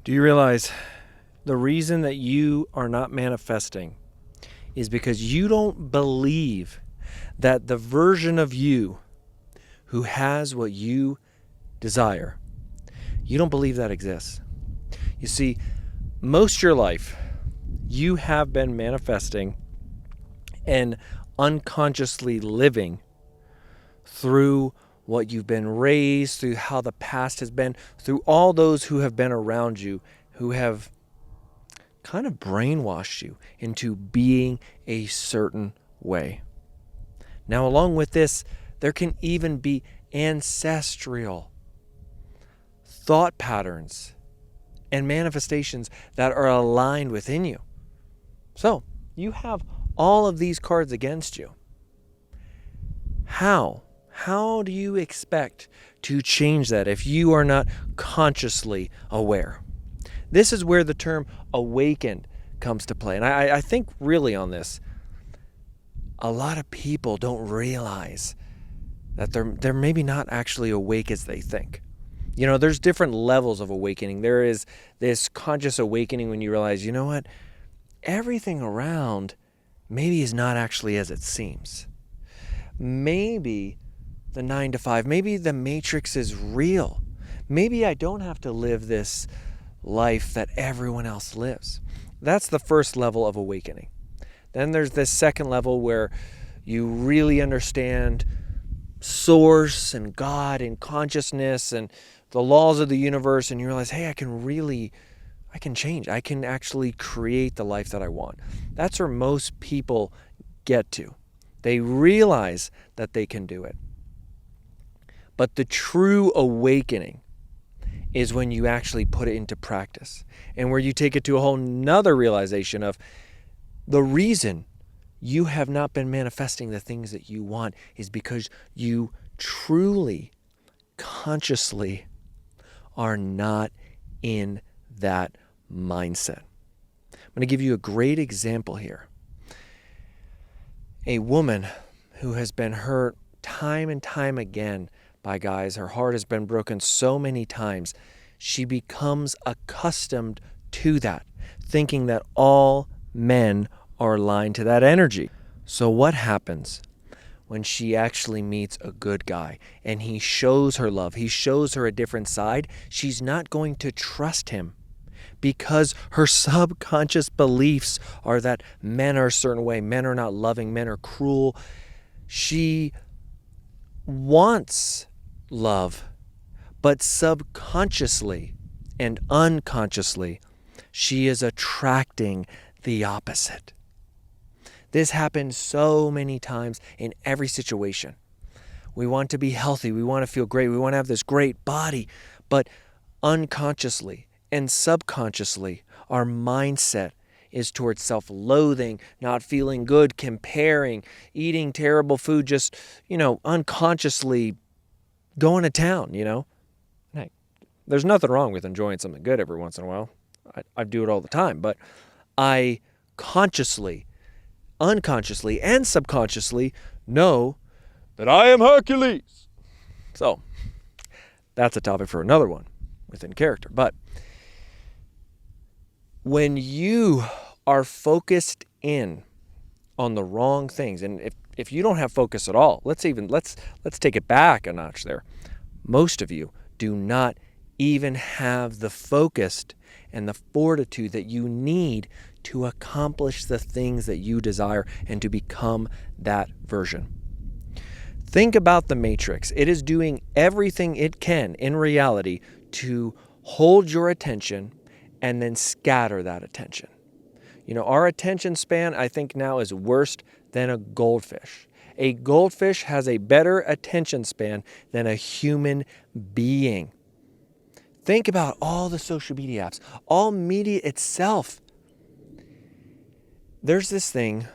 Do you realize the reason that you are not manifesting is because you don't believe that the version of you who has what you desire, you don't believe that exists. You see, most of your life, you have been manifesting and unconsciously living through what you've been raised, through how the past has been, through all those who have been around you, who have kind of brainwashed you into being a certain way. Now, along with this, there can even be ancestral thought patterns and manifestations that are aligned within you. So, you have all of these cards against you. How? How do you expect to change that if you are not consciously aware? This is where the term awakened comes to play. And I think really on this, a lot of people don't realize that they're maybe not actually awake as they think. You know, there's different levels of awakening. There is this conscious awakening when you realize, you know what, everything around maybe is not actually as it seems. Maybe the 9 to 5, maybe the matrix is real. Maybe I don't have to live this life that everyone else lives. That's the first level of awakening. Then there's this second level where you really understand source and God and consciousness and the laws of the universe, and you realize, hey, I can change. I can actually create the life that I want. That's where most people get to. They realize that they can do it. But the true awakening is when you actually put it into practice, and where you take it to a whole nother realization of the reason you have not been manifesting the things that you want is because you truly, consciously are not in that mindset. I'm going to give you a great example here. A woman who has been hurt time and time again by guys, her heart has been broken so many times, she becomes accustomed to that, thinking that all men are aligned to that energy. So what happens when she actually meets a good guy and he shows her love, he shows her a different side? She's not going to trust him because her subconscious beliefs are that men are a certain way, men are not loving, men are cruel. She wants love, but subconsciously and unconsciously, she is attracting the opposite. This happens so many times in every situation. We want to be healthy. We want to feel great. We want to have this great body. But unconsciously and subconsciously, our mindset is towards self-loathing, not feeling good, comparing, eating terrible food, just, unconsciously going to town, Hey, there's nothing wrong with enjoying something good every once in a while. I do it all the time. But I consciously, unconsciously, and subconsciously know that I am Hercules. So that's a topic for another one within character. But when you are focused in on the wrong things, and if you don't have focus at all, let's take it back a notch there. Most of you do not even have the focus and the fortitude that you need to accomplish the things that you desire and to become that version. Think about the matrix. It is doing everything it can in reality to hold your attention and then scatter that attention. Our attention span, I think now, is worse than a goldfish. A goldfish has a better attention span than a human being. Think about all the social media apps, all media itself. There's this thing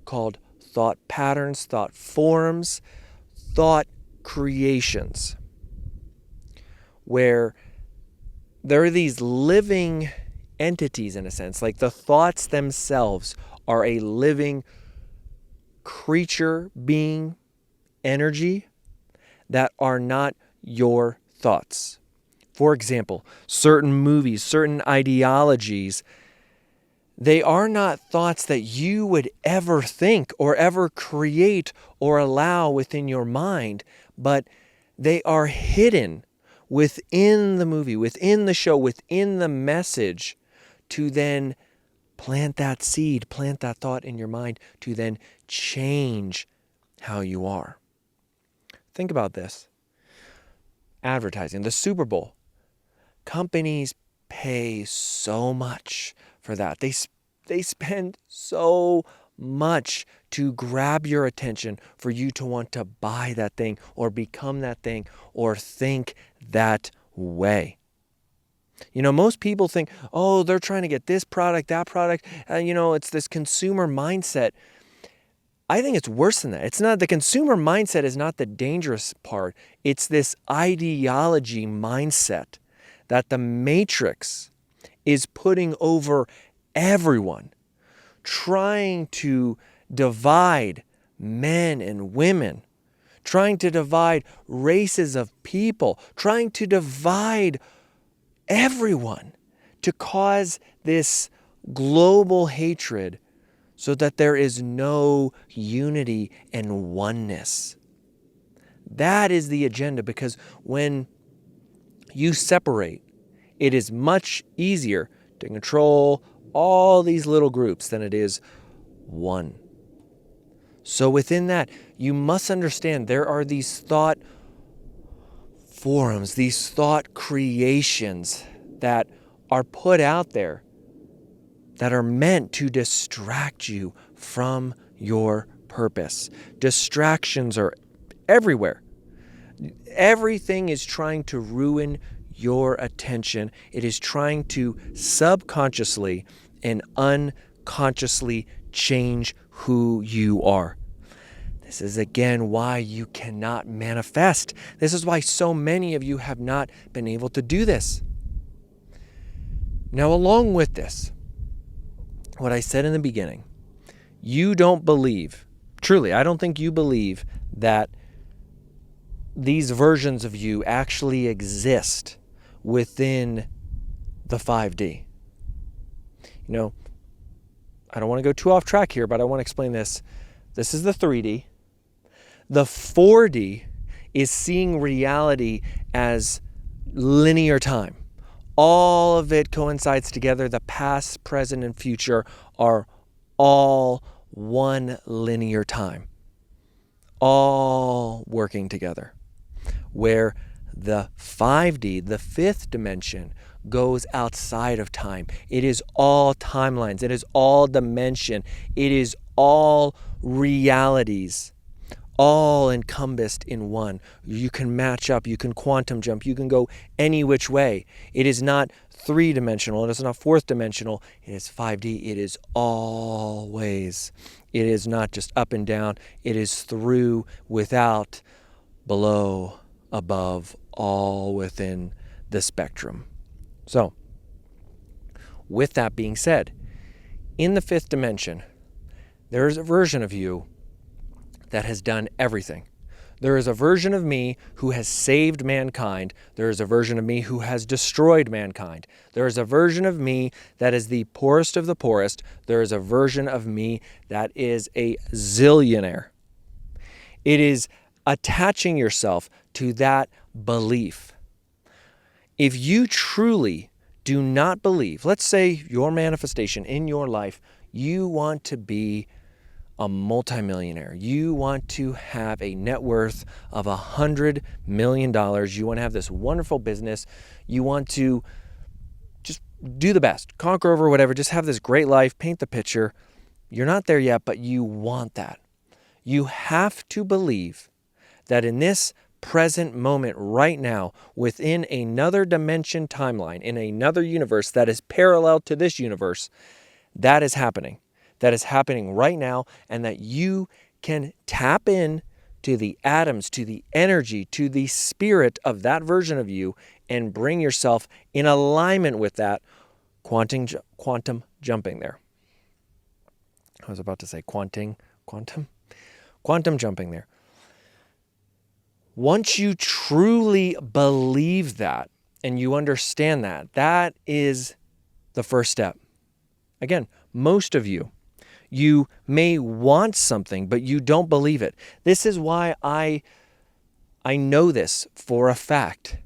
called thought patterns, thought forms, thought creations, where there are these living entities, in a sense, like the thoughts themselves are a living creature, being, energy that are not your thoughts. For example, certain movies, certain ideologies, they are not thoughts that you would ever think or ever create or allow within your mind, but they are hidden within the movie, within the show, within the message to then plant that seed, plant that thought in your mind to then change how you are. Think about this. Advertising, the Super Bowl. Companies pay so much for that. They spend so much to grab your attention for you to want to buy that thing or become that thing or think that way. Most people think, oh, they're trying to get this product, that product. It's this consumer mindset. I think it's worse than that. It's not, the consumer mindset is not the dangerous part. It's this ideology mindset that the Matrix is putting over everyone, trying to divide men and women, trying to divide races of people, trying to divide everyone to cause this global hatred so that there is no unity and oneness. That is the agenda, because when you separate, it is much easier to control all these little groups than it is one. So within that, you must understand there are these thought forums, these thought creations that are put out there that are meant to distract you from your purpose. Distractions are everywhere. Everything is trying to ruin your attention. It is trying to subconsciously and unconsciously change who you are. This is again why you cannot manifest. This is why so many of you have not been able to do this. Now, along with this, what I said in the beginning, you don't believe, truly, I don't think you believe that these versions of you actually exist within the 5D. I don't want to go too off track here, but I want to explain this. This is the 3D. The 4D is seeing reality as linear time. All of it coincides together. The past, present, and future are all one linear time, all working together. Where the 5D, the fifth dimension, goes outside of time. It is all timelines. It is all dimension. It is all realities, all encompassed in one. You can match up, you can quantum jump, you can go any which way. It is not three-dimensional, it is not fourth-dimensional, it is 5D, it is always. It is not just up and down, it is through, without, below, above, all within the spectrum. So, with that being said, in the fifth dimension, there is a version of you that has done everything. There is a version of me who has saved mankind. There is a version of me who has destroyed mankind. There is a version of me that is the poorest of the poorest. There is a version of me that is a zillionaire. It is attaching yourself to that belief. If you truly do not believe, let's say your manifestation in your life, you want to be a multimillionaire. You want to have a net worth of $100 million. You want to have this wonderful business. You want to just do the best, conquer over whatever, just have this great life, paint the picture. You're not there yet, but you want that. You have to believe that in this present moment right now, within another dimension timeline, in another universe that is parallel to this universe, that is happening. That is happening right now, and that you can tap in to the atoms, to the energy, to the spirit of that version of you and bring yourself in alignment with that quantum jumping there. I was about to say quantum jumping there. Once you truly believe that, and you understand that, that is the first step. Again, most of you may want something, but you don't believe it. This is why I know this for a fact.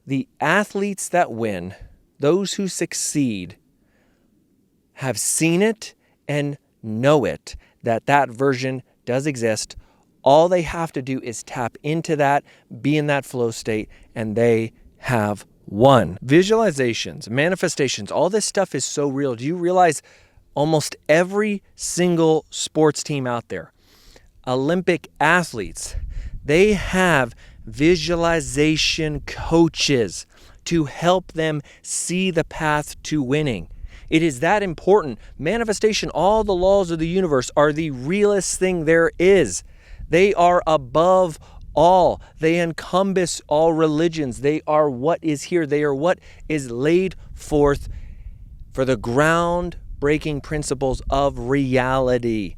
The athletes that win, those who succeed, have seen it and know it, that version does exist. All they have to do is tap into that, be in that flow state, and they have won. Visualizations, manifestations, all this stuff is so real. Do you realize almost every single sports team out there, Olympic athletes, they have visualization coaches to help them see the path to winning. It is that important. Manifestation, all the laws of the universe are the realest thing there is. They are above all. They encompass all religions. They are what is here. They are what is laid forth for the ground-breaking principles of reality.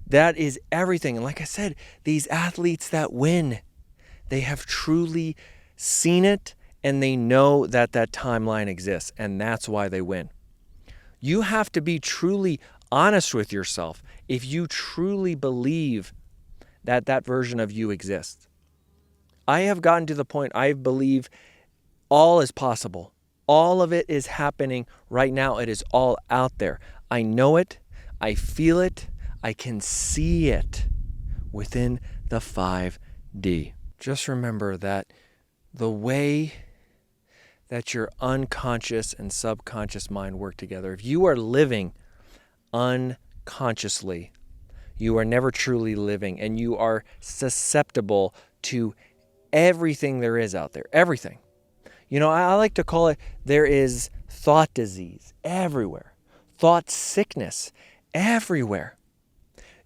That is everything. And like I said, these athletes that win, they have truly seen it and they know that that timeline exists, and that's why they win. You have to be truly honest with yourself if you truly believe that that version of you exists. I have gotten to the point I believe all is possible. All of it is happening right now. It is all out there. I know it. I feel it. I can see it within the 5D. Just remember that the way that your unconscious and subconscious mind work together, if you are living unconsciously, you are never truly living, and you are susceptible to everything there is out there. Everything. You know, I like to call it, there is thought disease everywhere. Thought sickness everywhere.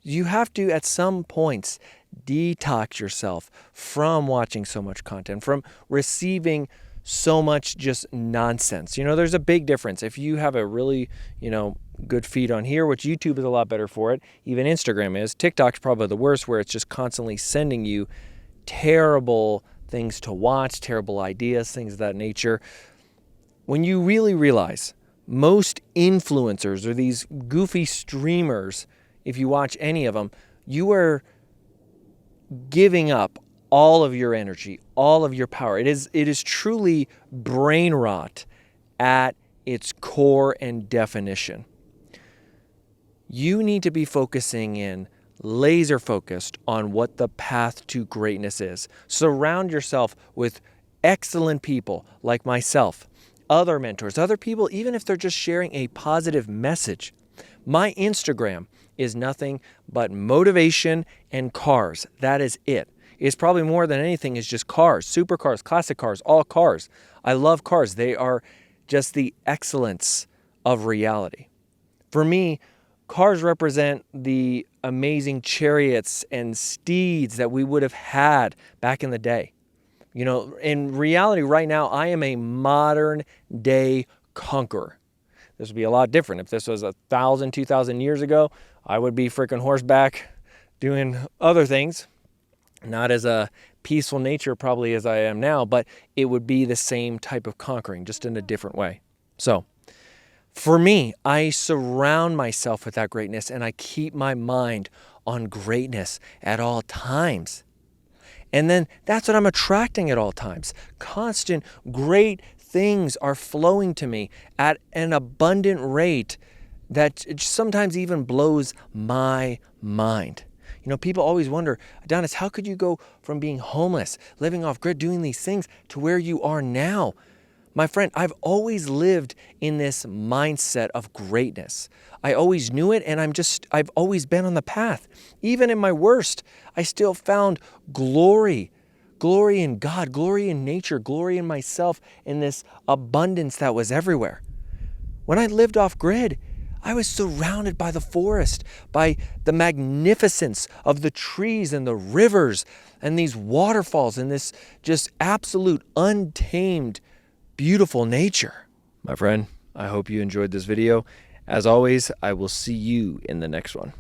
You have to, at some points, detox yourself from watching so much content, from receiving so much just nonsense. You know, there's a big difference. If you have a really, good feed on here, which YouTube is a lot better for it, even Instagram is. TikTok's probably the worst, where it's just constantly sending you terrible things to watch, terrible ideas, things of that nature. When you really realize most influencers or these goofy streamers, if you watch any of them, you are giving up all of your energy, all of your power. It is truly brain rot at its core and definition. You need to be focusing in, laser focused on what the path to greatness is. Surround yourself with excellent people like myself, other mentors, other people, even if they're just sharing a positive message. My Instagram is nothing but motivation and cars. That is it. It's probably more than anything is just cars, supercars, classic cars, all cars. I love cars. They are just the excellence of reality. For me, cars represent the amazing chariots and steeds that we would have had back in the day. You know, in reality right now, I am a modern day conqueror. This would be a lot different. If this was 1,000, 2,000 years ago, I would be freaking horseback doing other things. Not as a peaceful nature probably as I am now, but it would be the same type of conquering, just in a different way. So for me, I surround myself with that greatness, and I keep my mind on greatness at all times. And then that's what I'm attracting at all times. Constant great things are flowing to me at an abundant rate that sometimes even blows my mind. You know, people always wonder, Adonis, how could you go from being homeless, living off grid, doing these things to where you are now? My friend, I've always lived in this mindset of greatness. I always knew it, and I've always been on the path. Even in my worst, I still found glory in God, glory in nature, glory in myself, in this abundance that was everywhere. When I lived off grid, I was surrounded by the forest, by the magnificence of the trees and the rivers and these waterfalls and this just absolute untamed, beautiful nature. My friend, I hope you enjoyed this video. As always, I will see you in the next one.